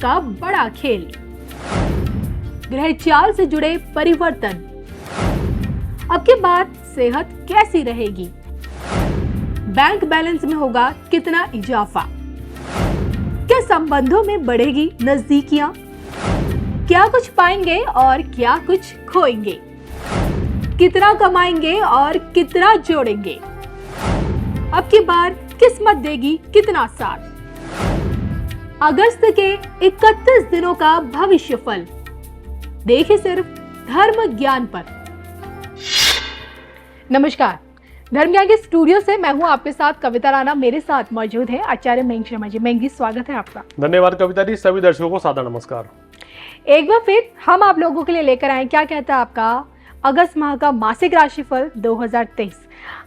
का बड़ा खेल, ग्रह चाल से जुड़े परिवर्तन, अब की बार सेहत कैसी रहेगी, बैंक बैलेंस में होगा कितना इजाफा, क्या संबंधों में बढ़ेगी नजदीकियां, क्या कुछ पाएंगे और क्या कुछ खोएंगे, कितना कमाएंगे और कितना जोड़ेंगे, अब की बार किस्मत देगी कितना साथ। अगस्त के 31 दिनों का भविष्यफल देखिए सिर्फ धर्म ज्ञान पर। नमस्कार, धर्म ज्ञान के स्टूडियो से मैं हूं आपके साथ कविता राणा। मेरे साथ मौजूद है आचार्य मयंक शर्मा जी। मयंक जी, स्वागत है आपका। धन्यवाद कविता जी। सभी दर्शकों को सादर नमस्कार। एक बार फिर हम आप लोगों के लिए लेकर आए, क्या कहता है आपका अगस्त माह का मासिक राशिफल 2023।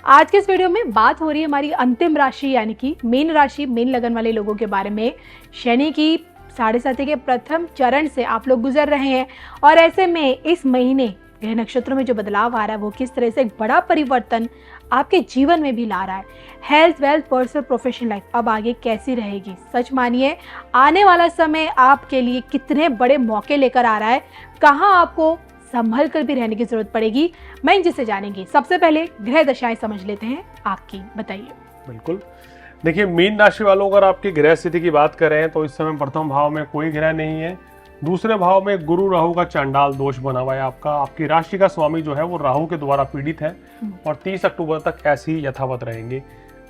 आज के इस वीडियो में बात हो रही है हमारी अंतिम राशि यानी कि मीन राशि, मीन लगन वाले लोगों के बारे में। शनि की 7.5 के प्रथम चरण से आप लोग गुजर रहे हैं और ऐसे में इस महीने ग्रह नक्षत्रों में जो बदलाव आ रहा है वो किस तरह से एक बड़ा परिवर्तन आपके जीवन में भी ला रहा है। Health, wealth, personal, professional life अब आगे कैसी रहेगी। सच मानिए आने वाला समय आपके लिए कितने बड़े मौके लेकर आ रहा है, कहाँ आपको संभल कर भी रहने की जरूरत पड़ेगी, मैं जिसे जानेंगे। सबसे पहले ग्रह दशाएं समझ लेते हैं आपकी, बताइए। बिल्कुल, देखिए मीन राशि वालों अगर आपकी ग्रह स्थिति की बात करें तो इस समय प्रथम भाव में कोई ग्रह नहीं है। दूसरे भाव में गुरु राहु का चांडाल दोष बना हुआ है आपका। आपकी राशि का स्वामी जो है वो राहु के द्वारा पीड़ित है और 30 अक्टूबर तक ऐसे ही यथावत रहेंगे।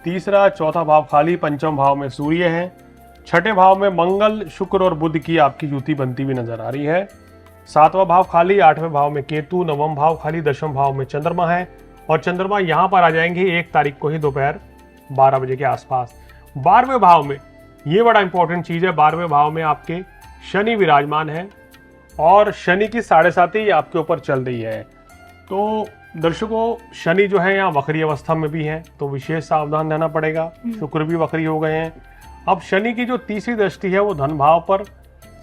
तीसरा चौथा भाव खाली, पंचम भाव में सूर्य है, छठे भाव में मंगल, शुक्र और बुध की आपकी युति बनती हुई नजर आ रही है। सातवां भाव खाली, आठवें भाव में केतु, नवम भाव खाली, दशम भाव में चंद्रमा है और चंद्रमा यहाँ पर आ जाएंगे 1 तारीख को ही दोपहर 12 बजे के आसपास। 12वें भाव में, ये बड़ा इंपॉर्टेंट चीज है, 12वें भाव में आपके शनि विराजमान है और शनि की 7.5 आपके ऊपर चल रही है। तो दर्शकों, शनि जो है यहाँ वक्री अवस्था में भी है तो विशेष सावधान रहना पड़ेगा। शुक्र भी वक्री हो गए हैं। अब शनि की जो तीसरी दृष्टि है वो धन भाव पर,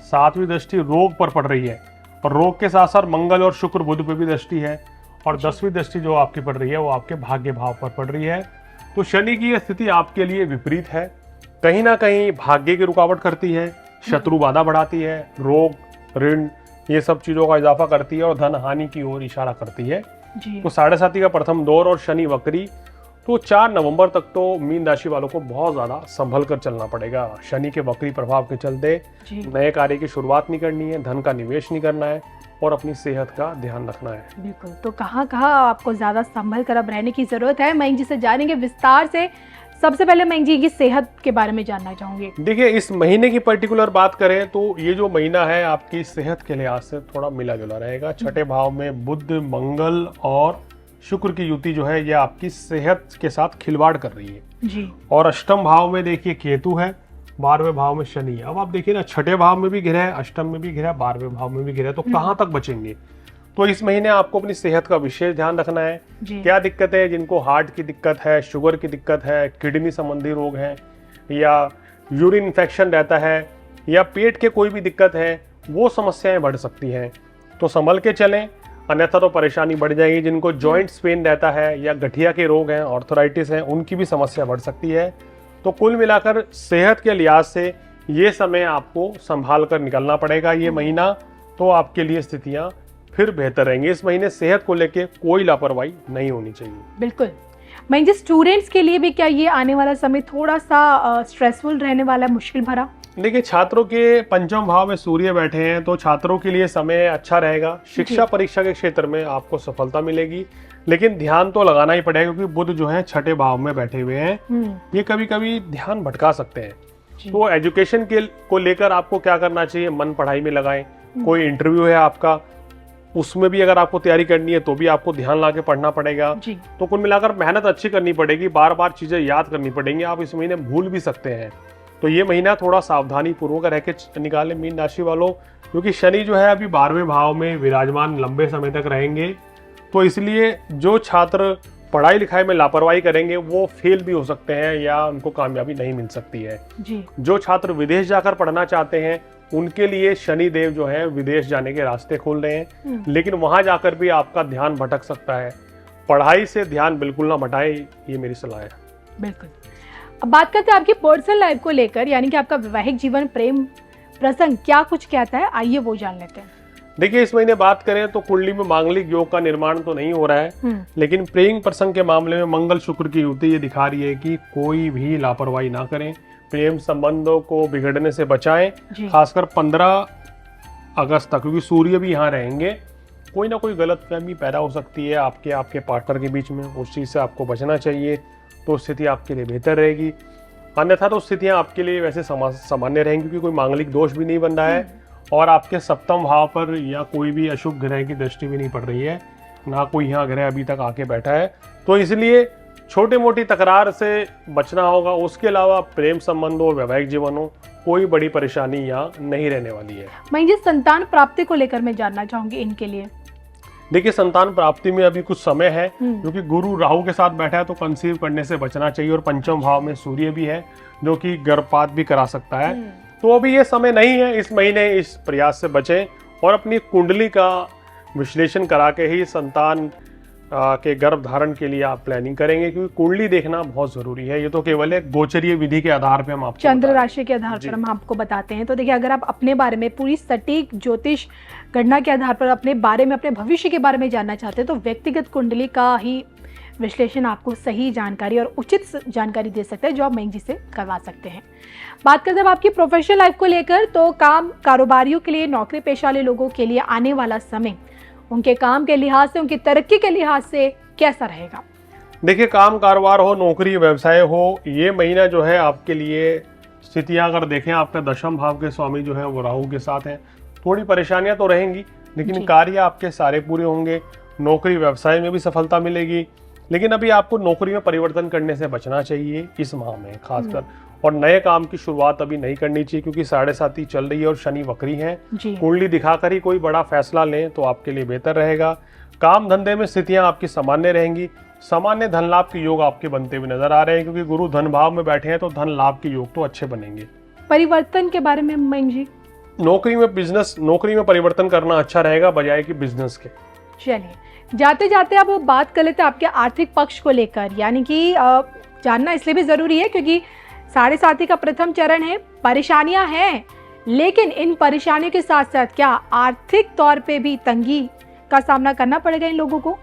7वीं दृष्टि रोग पर पड़ रही है और रोग के साथ साथ मंगल और शुक्र बुध पे भी दृष्टि है और 10वीं दृष्टि जो आपकी पड़ रही है वो आपके भाग्य भाव पर पड़ रही है। तो शनि की यह स्थिति आपके लिए विपरीत है, कहीं ना कहीं भाग्य की रुकावट करती है, शत्रु बाधा बढ़ाती है, रोग, ऋण, ये सब चीजों का इजाफा करती है और धन हानि की ओर इशारा करती है जी। तो 7.5 का प्रथम दौर और शनि वक्री, तो 4 नवंबर तक तो मीन राशि वालों को बहुत ज्यादा संभल कर चलना पड़ेगा। शनि के वक्री प्रभाव के चलते नए कार्य की शुरुआत नहीं करनी है, धन का निवेश नहीं करना है और अपनी सेहत का ध्यान रखना है। बिल्कुल, तो कहाँ आपको ज्यादा संभल कर अब रहने की जरूरत है, मयंक जी से जानेंगे विस्तार से। सबसे पहले मयंक जी की सेहत के बारे में जानना चाहूंगी। देखिए, इस महीने की पर्टिकुलर बात करें तो ये जो महीना है आपकी सेहत के लिहाज से थोड़ा मिला जुला रहेगा। छठे भाव में बुध, मंगल और शुक्र की युति जो है ये आपकी सेहत के साथ खिलवाड़ कर रही है जी। और अष्टम भाव में देखिए केतु है, 12वें भाव में शनि है। अब आप देखिए ना, छठे भाव में भी गिरा है, अष्टम में भी गिरा है, 12वें भाव में भी गिरा है, तो कहाँ तक बचेंगे। तो इस महीने आपको अपनी सेहत का विशेष ध्यान रखना है। क्या दिक्कत है, जिनको हार्ट की दिक्कत है, शुगर की दिक्कत है, किडनी संबंधी रोग है या यूरिन इन्फेक्शन रहता है या पेट के कोई भी दिक्कत है, वो समस्याएं बढ़ सकती हैं, तो संभल के चलें, अन्यथा तो परेशानी बढ़ जाएगी। जिनको जॉइंट्स पेन रहता है या गठिया के रोग हैं, ऑर्थराइटिस है, उनकी भी समस्या बढ़ सकती है। तो कुल मिलाकर सेहत के लिहाज से ये समय आपको संभाल कर निकलना पड़ेगा। ये महीना तो आपके लिए स्थितियां फिर बेहतर रहेंगी। इस महीने सेहत को लेके कोई लापरवाही नहीं होनी चाहिए। बिल्कुल। मैं स्टूडेंट्स के लिए भी क्या ये आने वाला समय थोड़ा सा स्ट्रेसफुल रहने वाला है, मुश्किल भरा? देखिए, छात्रों के पंचम भाव में सूर्य बैठे हैं तो छात्रों के लिए समय अच्छा रहेगा। शिक्षा परीक्षा के क्षेत्र में आपको सफलता मिलेगी, लेकिन ध्यान तो लगाना ही पड़ेगा क्योंकि बुध जो है छठे भाव में बैठे हुए हैं, ये कभी कभी ध्यान भटका सकते हैं। तो एजुकेशन के को लेकर आपको क्या करना चाहिए, मन पढ़ाई में लगाएं। कोई इंटरव्यू है आपका, उसमें भी अगर आपको तैयारी करनी है तो भी आपको ध्यान ला के पढ़ना पड़ेगा। तो कुल मिलाकर मेहनत अच्छी करनी पड़ेगी, बार बार चीजें याद करनी पड़ेंगी। आप इस महीने भूल भी सकते हैं, तो ये महीना थोड़ा सावधानी पूर्वक रह के निकालें मीन राशि वालों, क्योंकि शनि जो है अभी 12वें भाव में विराजमान लंबे समय तक रहेंगे। तो इसलिए जो छात्र पढ़ाई लिखाई में लापरवाही करेंगे वो फेल भी हो सकते हैं या उनको कामयाबी नहीं मिल सकती है जी। जो छात्र विदेश जाकर पढ़ना चाहते हैं उनके लिए शनि देव जो है विदेश जाने के रास्ते खोल रहे हैं, लेकिन वहां जाकर भी आपका ध्यान भटक सकता है। पढ़ाई से ध्यान बिल्कुल ना भटाए, ये मेरी सलाह है। बिल्कुल। अब बात करते हैं आपकी पर्सनल लाइफ को लेकर, यानी कि आपका वैवाहिक जीवन, प्रेम प्रसंग क्या कुछ कहता है, आइए वो जान लेते हैं। देखिए, इस महीने बात करें तो कुंडली में मांगलिक योग का निर्माण तो नहीं हो रहा है, लेकिन प्रेम प्रसंग के मामले में मंगल शुक्र की युति ये दिखा रही है कि कोई भी लापरवाही ना करें, प्रेम संबंधों को बिगड़ने से बचाएं। खासकर 15 अगस्त तक, क्योंकि सूर्य भी यहाँ रहेंगे, कोई ना कोई गलतफहमी पैदा हो सकती है आपके पार्टनर के बीच में। उस चीज़ से आपको बचना चाहिए, तो स्थिति आपके लिए बेहतर रहेगी। अन्यथा तो स्थितियाँ आपके लिए वैसे सामान्य रहेंगी, क्योंकि कोई मांगलिक दोष भी नहीं बन रहा है और आपके सप्तम भाव पर या कोई भी अशुभ ग्रह की दृष्टि भी नहीं पड़ रही है, ना कोई यहाँ ग्रह अभी तक आके बैठा है। तो इसलिए छोटी मोटी तकरार से बचना होगा। उसके अलावा प्रेम संबंधों और वैवाहिक जीवन हो, कोई बड़ी परेशानी यहाँ नहीं रहने वाली है। मैं ये संतान प्राप्ति को लेकर मैं जानना चाहूंगी इनके लिए। देखिए, संतान प्राप्ति में अभी कुछ समय है, क्योंकि गुरु राहु के साथ बैठा है, तो कंसीव करने से बचना चाहिए। और पंचम भाव में सूर्य भी है, जो कि गर्भपात भी करा सकता है। तो अभी ये समय नहीं है, इस महीने इस प्रयास से बचें और अपनी कुंडली का विश्लेषण करा के ही संतान के गर्भ धारण के लिए आप प्लानिंग करेंगे, क्योंकि कुंडली देखना बहुत जरूरी है। ये तो केवल एक गोचरीय विधि के आधार पे हम आपको चंद्र राशि के आधार पर हम आपको बताते हैं। तो देखिए, अगर आप अपने बारे में पूरी सटीक ज्योतिष गणना के आधार पर अपने बारे में, अपने भविष्य के बारे में जानना चाहते हैं, तो व्यक्तिगत कुंडली का ही विश्लेषण आपको सही जानकारी और उचित जानकारी दे सकता है, जो आप मयंक जी से करवा सकते हैं। बात करते हैं आपकी प्रोफेशनल लाइफ को लेकर, तो काम कारोबारियों के लिए, नौकरी पेशा वाले लोगों के लिए आने वाला समय उनके काम के लिहाज से, उनकी तरक्की के लिहाज से कैसा रहेगा? देखिए, काम कारोबार हो, नौकरी व्यवसाय हो, ये महीना जो है आपके लिए स्थितियां अगर देखें, आपका दशम भाव के स्वामी जो है वो राहु के साथ हैं। थोड़ी परेशानियां तो रहेंगी, लेकिन कार्य आपके सारे पूरे होंगे। नौकरी व्यवसाय में भी सफलता मिलेगी, लेकिन अभी आपको नौकरी में परिवर्तन करने से बचना चाहिए इस माह में खासकर। और नए काम की शुरुआत अभी नहीं करनी चाहिए, क्योंकि 7.5 चल रही है और शनि वक्री है। कुंडली दिखाकर ही कोई बड़ा फैसला लें तो आपके लिए बेहतर रहेगा। काम धंधे में स्थितियां आपकी सामान्य रहेंगी। सामान्य धन लाभ के योग आपके बनते हुए नजर आ रहे हैं, क्योंकि गुरु धन भाव में बैठे हैं, तो धन लाभ के योग तो अच्छे बनेंगे। परिवर्तन के बारे में मयंक जी? नौकरी में परिवर्तन करना अच्छा रहेगा बजाय कि बिजनेस के। चलिए, जाते जाते अब बात कर लेते हैं आपके आर्थिक पक्ष को लेकर, यानी कि जानना इसलिए भी जरूरी है क्योंकि 7.5 का प्रथम चरण है। परेशानियां हैं, लेकिन इन परेशानियों के साथ साथ क्या आर्थिक तौर पे भी तंगी का सामना करना पड़ेगा इन लोगों को?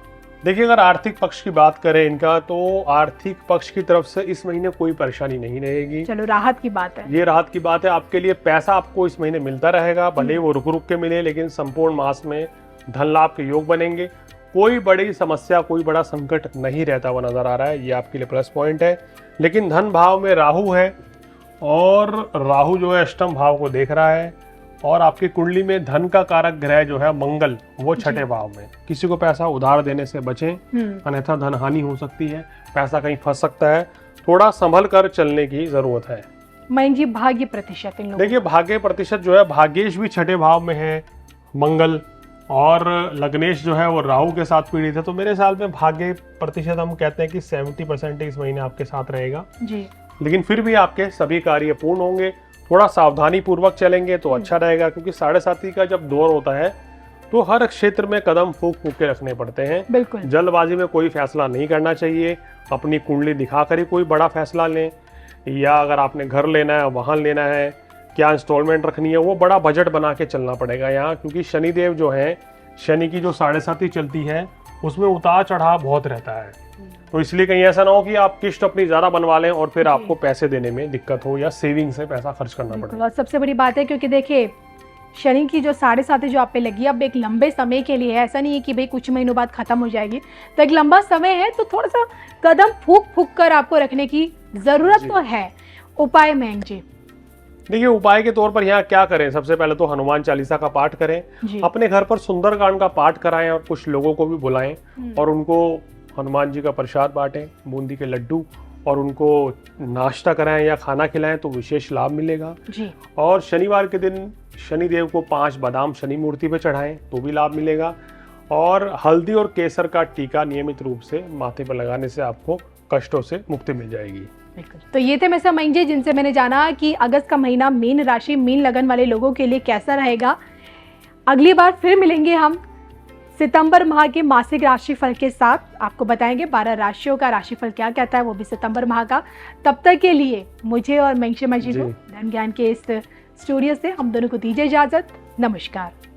देखिए, अगर आर्थिक पक्ष की बात करें इनका, तो आर्थिक पक्ष की तरफ से इस महीने कोई परेशानी नहीं रहेगी। चलो, राहत की बात है। ये राहत की बात है आपके लिए। पैसा आपको इस महीने मिलता रहेगा, भले वो रुक रुक के मिले, लेकिन संपूर्ण मास में धन लाभ के योग बनेंगे। कोई बड़ी समस्या, कोई बड़ा संकट नहीं रहता हुआ नजर आ रहा है, ये आपके लिए प्लस पॉइंट है। लेकिन धन भाव में राहु है, और राहु जो है अष्टम भाव को देख रहा है, और आपकी कुंडली में धन का कारक ग्रह जो है मंगल, वो छठे भाव में। किसी को पैसा उधार देने से बचें, अन्यथा धन हानि हो सकती है, पैसा कहीं फंस सकता है। थोड़ा संभल कर चलने की जरूरत है। मयंक जी, भाग्य प्रतिशत इन लोगों? देखिए, भाग्य प्रतिशत जो है, भाग्येश भी छठे भाव में है मंगल, और लग्नेश जो है वो राहु के साथ पीड़ित है। तो मेरे साल में भाग्य प्रतिशत हम कहते हैं कि 70% इस महीने आपके साथ रहेगा जी। लेकिन फिर भी आपके सभी कार्य पूर्ण होंगे। थोड़ा सावधानी पूर्वक चलेंगे तो अच्छा रहेगा, क्योंकि 7.5 का जब दौर होता है तो हर क्षेत्र में कदम फूंक फूंक के रखने पड़ते हैं। बिल्कुल, जल्दबाजी में कोई फैसला नहीं करना चाहिए। अपनी कुंडली दिखाकर ही कोई बड़ा फैसला लें, या अगर आपने घर लेना है, वाहन लेना है, क्या इंस्टॉलमेंट रखनी है, वो बड़ा बजट बना के चलना पड़ेगा यहाँ। क्योंकि शनिदेव जो है, शनि की जो 7.5 चलती है, उसमें उतार चढ़ाव बहुत रहता है। तो इसलिए कहीं ऐसा ना हो कि आप किस्त अपनी ज़्यादा बनवा लें और फिर आपको पैसे देने में दिक्कत हो, या सेविंग से पैसा खर्च करना पड़े। और सबसे बड़ी बात है, क्योंकि देखिए शनि की जो 7.5 जो आप पे लगी, अब एक लंबे समय के लिए है, ऐसा नहीं है कि भाई कुछ महीनों बाद खत्म हो जाएगी। तो एक लंबा समय है, तो थोड़ा सा कदम फूंक फूंक कर आपको रखने की जरूरत तो है। उपाय मयंक जी? देखिए, उपाय के तौर पर यहाँ क्या करें? सबसे पहले तो हनुमान चालीसा का पाठ करें, अपने घर पर सुंदरकांड का पाठ कराएं, और कुछ लोगों को भी बुलाएं और उनको हनुमान जी का प्रसाद बांटें, बूंदी के लड्डू, और उनको नाश्ता कराएं या खाना खिलाएं, तो विशेष लाभ मिलेगा जी। और शनिवार के दिन शनिदेव को 5 बादाम शनि मूर्ति पे चढ़ाएं, तो भी लाभ मिलेगा। और हल्दी और केसर का टीका नियमित रूप से माथे पर लगाने से आपको कष्टों से मुक्ति मिल जाएगी। तो ये थे मिस्टर मयंक जी, जिनसे मैंने जाना कि अगस्त का महीना मीन राशि, मीन लगन वाले लोगों के लिए कैसा रहेगा। अगली बार फिर मिलेंगे हम सितंबर माह के मासिक राशिफल के साथ। आपको बताएंगे 12 राशियों का राशिफल क्या कहता है, वो भी सितंबर माह का। तब तक के लिए मुझे और मयंक जी को धन ज्ञान के इस स्टूडियो से हम दोनों को दीजिए इजाजत। नमस्कार।